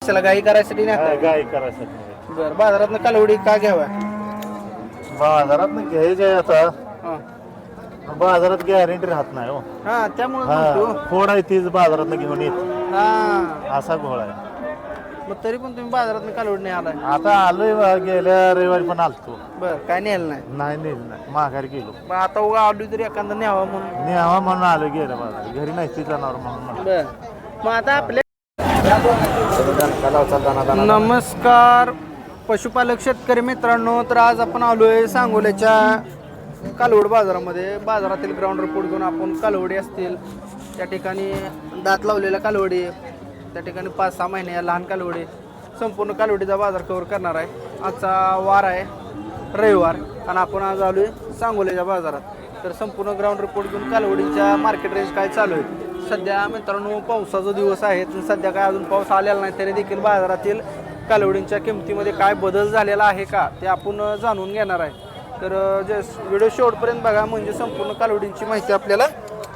कशाला गाई करायसाठी नाही गाय करायसाठी बरं बाजारात कालवडी का घ्यावा बाजारात घ्यायचे आता हा बाजारात गॅरंटी राहत नाही हो हा त्यामुळे फोड आहे तीच बाजारात घेऊन येत हा असा घोळ आहे मग तरी पण तुम्ही बाजारात कालवड नाही आलाय आता आलोय गेल्या रविवारी पण आलतो बरं काय नेलं नाही नाही नाही माघारी गेलो मग आता उगा आलो तरी एखादा न्यावा म्हणून न्यावा म्हणून आलो गेल्या बाजार घरी नाही ती जनावर म्हणून बर मग आता आपल्या नमस्कार पशुपालक शेतकरी मित्रांनो तर आज आपण आलोय सांगोल्याच्या कालवड बाजारामध्ये बाजारातील ग्राउंड रिपोर्ट घेऊन आपण कालवडी असतील त्या ठिकाणी दात लावलेल्या कालवडी त्या ठिकाणी 5-6 महिने लहान कालवडी संपूर्ण कालवडीचा बाजार कव्हर करणार आहे आजचा वार आहे रविवार आणि आपण आज आलोय सांगोल्याच्या बाजारात तर संपूर्ण ग्राउंड रिपोर्ट घेऊन कालवडीच्या मार्केट रेंज काय चालू आहे सध्या मित्रांनो पावसाचा दिवस आहे सध्या काय अजून पाऊस आलेला नाही तरी देखील बाजारातील कालवडींच्या किमतीमध्ये काय बदल झालेला आहे का ते आपण जाणून घेणार आहे तर जे व्हिडिओ शेवटपर्यंत बघा म्हणजे संपूर्ण कालवडींची माहिती आपल्याला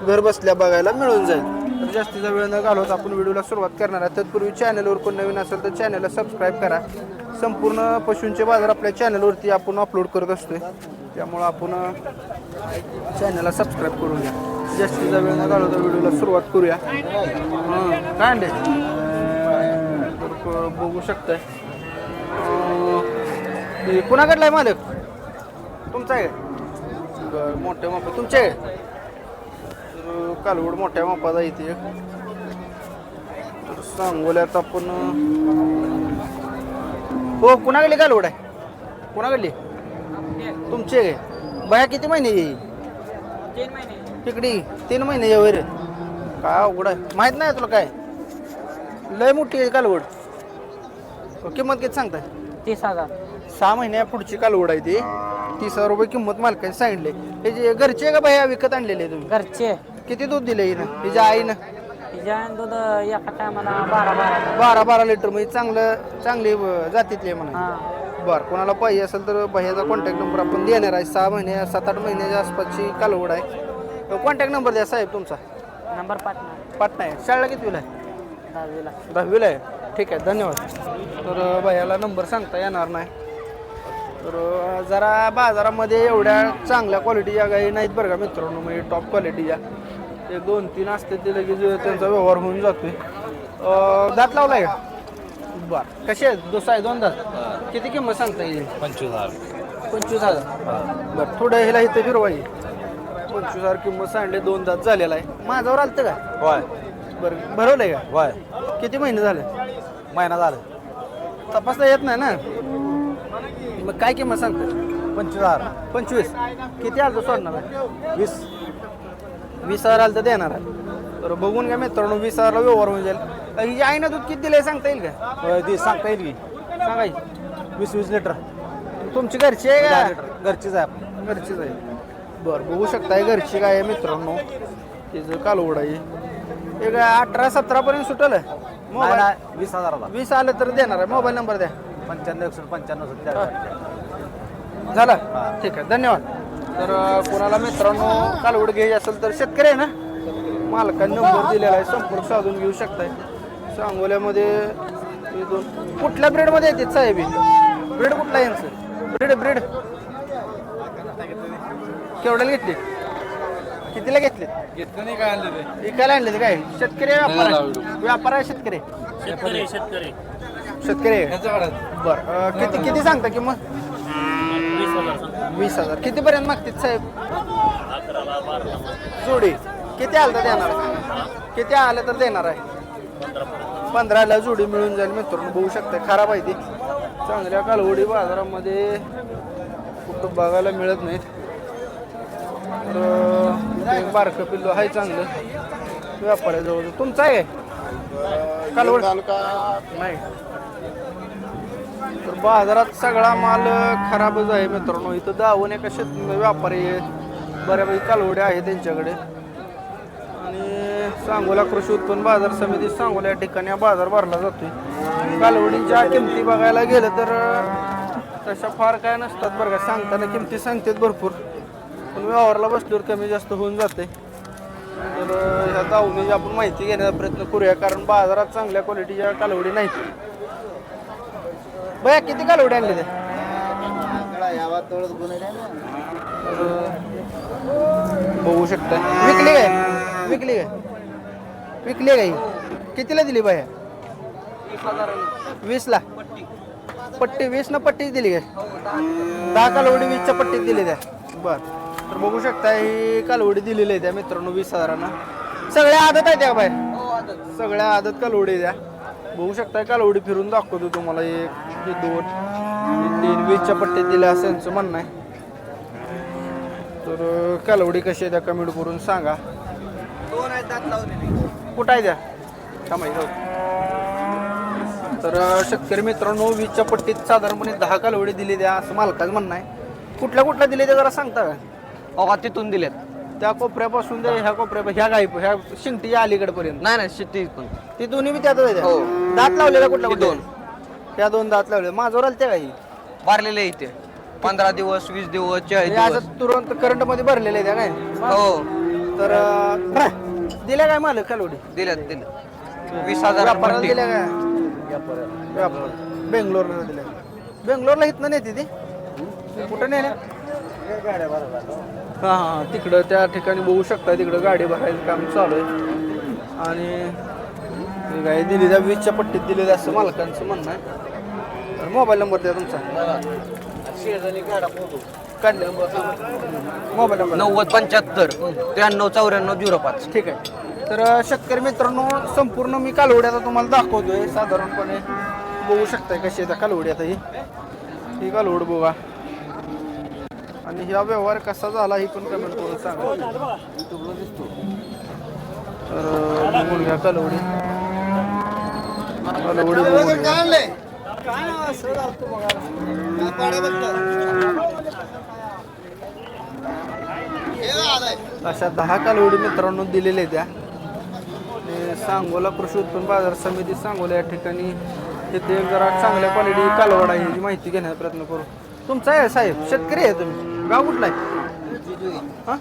घर बसल्या बघायला मिळून जाईल तर जास्तीचा वेळ न घालवता आपण व्हिडिओला सुरुवात करणार आहे तत्पूर्वी चॅनलवर कोण नवीन असेल तर चॅनलला सबस्क्राईब करा संपूर्ण पशूंचे बाजार आपल्या चॅनलवरती आपण अपलोड करत असतोय त्यामुळं आपण चॅनलला सबस्क्राईब करून घ्या जास्तीचा वेळ न घालवता व्हिडिओला सुरुवात करूया काय आणले तर बघू शकताय कुणाकडला आहे मालक तुमचा आहे बरं मोठ्या मापा तुमचे आहे कालवड मोठ्या मापाचा इथे तर सांगोल्यात आपण हो कुणाकडली कालवड आहे कुणाकडली तुमचे बाया किती महिने येईल 3 महिने तिकडी 3 महिने यावर काय अवघड आहे माहित नाही तुला काय लय मोठी आहे कालवड किंमत किती सांगताय 30,000 6 महिन्या पुढची कालवड आहे ती 30,000 रुपये किंमत मालकाने सांगितले हे जे घरचे का बाया विकत आणलेले तुम्ही घरचे किती दूध दिले हिनं हिच्या आईनं तिच्या दूध एका टायमाला 12 लिटर म्हणजे चांगली जातीतली म्हणा हां बरं कोणाला पाहिजे असेल तर भैयाचा कॉन्टॅक्ट नंबर आपण देणार आहे 6 महिने 7-8 महिन्याच्या आसपासची कालवड आहे कॉन्टॅक्ट नंबर द्या साहेब तुमचा नंबर पाटणा आहे शाळेला कितीला आहे 10वीला 10वीला आहे ठीक आहे धन्यवाद तर भैयाला नंबर सांगता येणार नाही तर जरा बाजारामध्ये एवढ्या चांगल्या क्वालिटीच्या गाई नाहीत बरं का मित्रांनो म्हणजे टॉप क्वालिटीच्या ते 2-3 असते ते लगेच त्यांचा व्यवहार होऊन जातोय दात लावलाय का बरं कसे आहेत दुसरा आहे 2 दात किती किंमत सांगता येईल 25,000 बरं थोडं ह्याला इथं फिरवायची 25,000 किंमत सांगले 2 दात झालेला आहे माझ्यावर आलतं का बरं भरवलंय का किती महिने झाले महिना झाला तपासता येत नाही ना मग काय किंमत सांगतो 25 किती आलं तर सोडणार आहे 20,000 आलं तर देणार आहे तर बघून घ्या मित्रांनो 20,000ला व्यवहार होऊन जाईल ही जी आईनं दूध किती दिलंय सांगता येईल का सांगता येईल की सांगायची 20 लिटर तुमची घरची आहे का घरचीच आहे आपण घरचीच आहे बरं बघू शकताय घरची काय आहे मित्रांनो तिचं कालवड आहे एक 18-17 पर्यंत सुटल मोबाईल 20,000ला 20 आलं तर देणार आहे मोबाईल नंबर द्या 95 झाला ठीक आहे धन्यवाद तर कोणाला मित्रांनो कालवड घ्यायची असेल तर शेतकरी आहे ना मालकाने नंबर दिलेला आहे संपर्क साधून घेऊ शकताय सांगोल्यामध्ये कुठल्या ब्रीडमध्ये येते साहेब ब्रीड कुठला आहे यांचं ब्रीड केवढ्याला घेतली कितीला घेतले विकायला आणले काय शेतकरी व्यापार आहे शेतकरी बरं किती सांगता किंमत 20,000 कितीपर्यंत मागतात साहेब जोडी किती आलं तर देणार आहे किती आलं तर देणार आहे 15ला जोडी मिळून जाईल मित्रांनो बघू शकता खराब आहे ती चांगल्या कालवडी बाजारामध्ये कुठं बघायला मिळत नाहीत तर बारकं पिल्लू आहे चांगलं व्यापाऱ्याजवळ तुमचं आहे कालवड नाही तर बाजारात सगळा माल खराबच आहे मित्रांनो इथं दावून एका व्यापारी बऱ्यापैकी कालवड्या आहे त्यांच्याकडे आणि सांगोला कृषी उत्पन्न बाजार समिती सांगोला या ठिकाणी हा बाजार भरला जातोय कालवडीच्या किमती बघायला गेलं तर तशा फार काय नसतात बरं का सांगताना किमती सांगतात भरपूर पण व्यवहारला बसल्यावर कमी जास्त होऊन जाते तर ह्या दावणीची आपण माहिती घेण्याचा प्रयत्न करूया कारण बाजारात चांगल्या क्वालिटीच्या कालवडी नाहीत बया किती कालवडे आणले ते बघू शकता. विकली काय विकली काय कितीला दिली बाया 20ला पट्टी 20 ना पट्टी दिली काय 10 कालवडी 20च्या पट्टीत दिली त्या बर. तर बघू शकता ही कालवडी दिलेली आहे त्या मित्रांनो 20,000 सगळ्या आदत आहे त्या बाहेर सगळ्या आदत कालवडी द्या. बघू शकता कालवडी फिरून दाखवतो तुम्हाला 1 2 3 20च्या पट्टीत दिल्या असं यांचं म्हणणं आहे. तर कालवडी कशी आहे त्या कमेंट करून सांगा. 2 आहेत दात लावलेले कुठं आहे त्या थांबायचं. तर शेतकरी मित्रांनो 20च्या पट्टीत साधारणपणे 10 कालवडी दिली द्या असं मालकाचं म्हणणं आहे. कुठल्या दिले ते जरा सांगता का? अहो तिथून दिलेत त्या कोपऱ्यापासून ते ह्या कोपऱ्या ह्या गाई ह्या शिंगटीच्या अलीकडे पर्यंत नाही शेती पण ती दोन्ही बी त्यातच आहे. हो. दात लावलेला कुठला ही दोन. त्या 2 दात लावले माझ्यावर आले त्या काही भरलेले इथे 15 दिवस 20 दिवस 40 दिवस असं तुरंत करंट मध्ये भरलेले आहे त्या काय. हो तर दिल्या काय मालक कालवडी दिलेत 20,000 व्यापाराला पट्टी. दिल्या काय बेंगलोरला दिल्या. बेंगलोरला इथनं नेते ती कुठं नेल्या हां हां तिकडं त्या ठिकाणी बघू शकता तिकडं गाडी भरायचं काम चालू आहे. आणि गाडी दिली त्या 20च्या पट्टीत दिली असं मालकांचं म्हणणं आहे. तर मोबाईल नंबर द्या तुमचा काढले मोबाईल नंबर 9075 93 94 05. ठीक आहे. तर शेतकरी मित्रांनो संपूर्ण मी कालवडी आता तुम्हाला दाखवतोय साधारणपणे बघू शकताय कशी आहे कालवडी आता ही कालवड बघा. आणि हा व्यवहार कसा झाला ही पण कमेंट करून सांगा. तर बघून घ्या कालवडी बघून घ्या. अशा 10 कालवडी मित्रांनो दिलेल्या त्या सांगोला कृषी उत्पन्न बाजार समिती सांगोला या ठिकाणी इथे जरा चांगल्या क्वालिटी कालवड आहे याची माहिती घेण्याचा प्रयत्न करू. तुमचा आहे साहेब शेतकरी आहे तुम्ही गाव कुठला आहे हां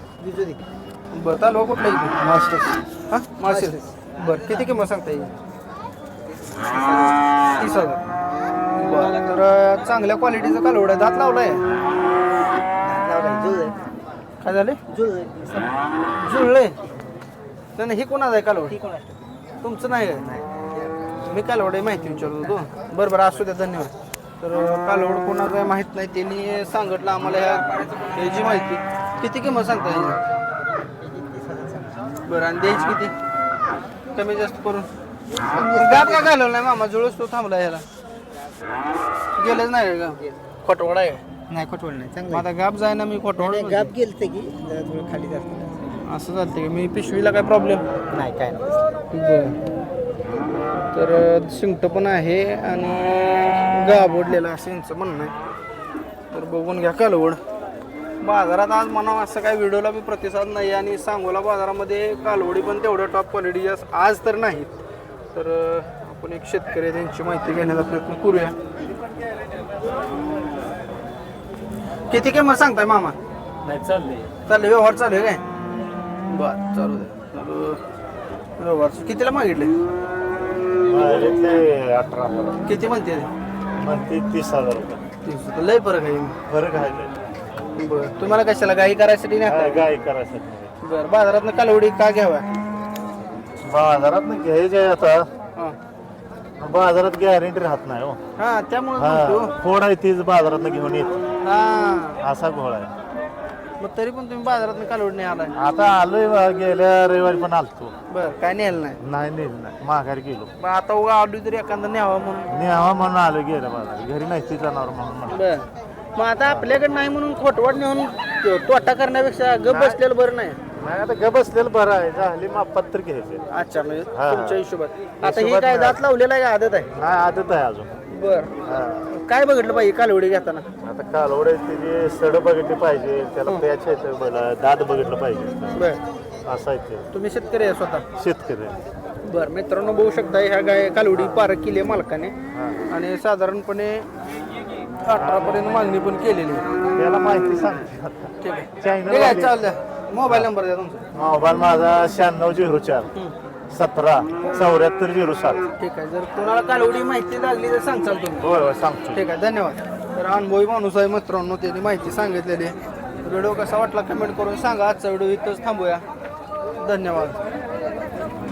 बरं तालुका कुठला आहे मास्टर हां मास्टर बरं किती किंमत सांगता येईल 30,000 बरं. तर चांगल्या क्वालिटीचा कालवड आहे दात लावलाय काय झाले जुळले तर हे कोणाचं आहे कालवड तुमचं नाही काय मी कालवड माहिती विचारतो तू बरं असू द्या धन्यवाद. तर कालवड कोणाचं आहे माहीत नाही त्यांनी सांगितलं आम्हाला याची माहिती किती किंमत सांगता येईल बरं आणि द्यायची किती कमी जास्त करून गाप का घालवलं नाही मामा जुळच तो थांबला याला गेलेच नाही का खोटवड आहे नाही खोटवड नाही चांगलं आता गाप जाय ना मी खोटवड गाप गेलते की जरा थोडं खाली जास्त असं चालतं की मी पिशवीला काय प्रॉब्लेम नाही काय तर शिंगट पण आहे आणि गाबोडलेलं असं यांचं म्हणणं आहे. तर बघून घ्या कालवड बाजारात आज म्हणा असं काय व्हिडिओला बी प्रतिसाद नाही आणि सांगोला बाजारामध्ये कालवडी पण तेवढ्या टॉप क्वालिटी आज तर नाहीत. तर आपण एक शेतकरी आहे त्यांची माहिती घेण्याचा प्रयत्न करूया. किती किंमत सांगताय मामा नाही चालले व्यवहार चालू आहे काय बर चालू दे व्यवहार कितीला मागितले 18 किती म्हणते म्हणते 30,000 रुपये 30 लय फरक आहे फरक आहे बरं तुम्हाला कशाला गाई करायसाठी नाही गाय करायसाठी बरं बाजारात कालवडी का घ्यावा बाजारात घ्यायचे आता हां बाजारात गॅरंटी राहत नाही हो हां त्यामुळे फोड आहे तीच बाजारात घेऊन येत हां असा घोळ आहे. मग तरी पण तुम्ही बाजारात कालवड नाही आलाय आता आलोय गेल्या रविवारी पण आलतो बरं काय न्यायला नाही नाही माघारी गेलो मग आता उगा आलो तरी एखादा न्यावा म्हणून न्यावा म्हणून आलो गेल्या बाजारात घरी नाही ती जनावर म्हणून बरं मग आता आपल्याकडे नाही म्हणून खोटवाड नेऊन तोटा करण्यापेक्षा गप बसलेलं बरं नाही नाही आता ग बसलेलं बरं आहे झाली मापात तर घ्यायचे अच्छा म्हणजे हा. तुमच्या हिशोबात आता ही काय दात लावलेला आहे का आदत आहे नाही आदत आहे अजून बर काय बघितलं पाहिजे कालवडी घेताना आता कालवड त्याची सड बघितली पाहिजे त्याला प्याच दात बघितलं पाहिजे बर असं आहे ते तुम्ही शेतकरी आहे स्वतः शेतकरी बर मित्रांनो बघू शकता ह्या गाय कालवडी पारख केली आहे मालकाने आणि साधारणपणे 18 पर्यंत मागणी पण केलेली आहे त्याला माहिती सांगते ठीक आहे चॅनल ठीक आहे चालतं मोबाईल नंबर द्या तुमचा मोबाईल माझा 9604 177407. ठीक आहे. जर कोणाला कालवडी माहिती लागली तर सांगचाल तुम्ही. होय होय सांगतो. ठीक आहे, धन्यवाद. तर अनुभवी माणूस आहे मित्रांनो, त्यांनी माहिती सांगितलेली. व्हिडिओ कसा वाटला कमेंट करून सांगा. आजचा व्हिडिओ इथंच थांबूया. धन्यवाद.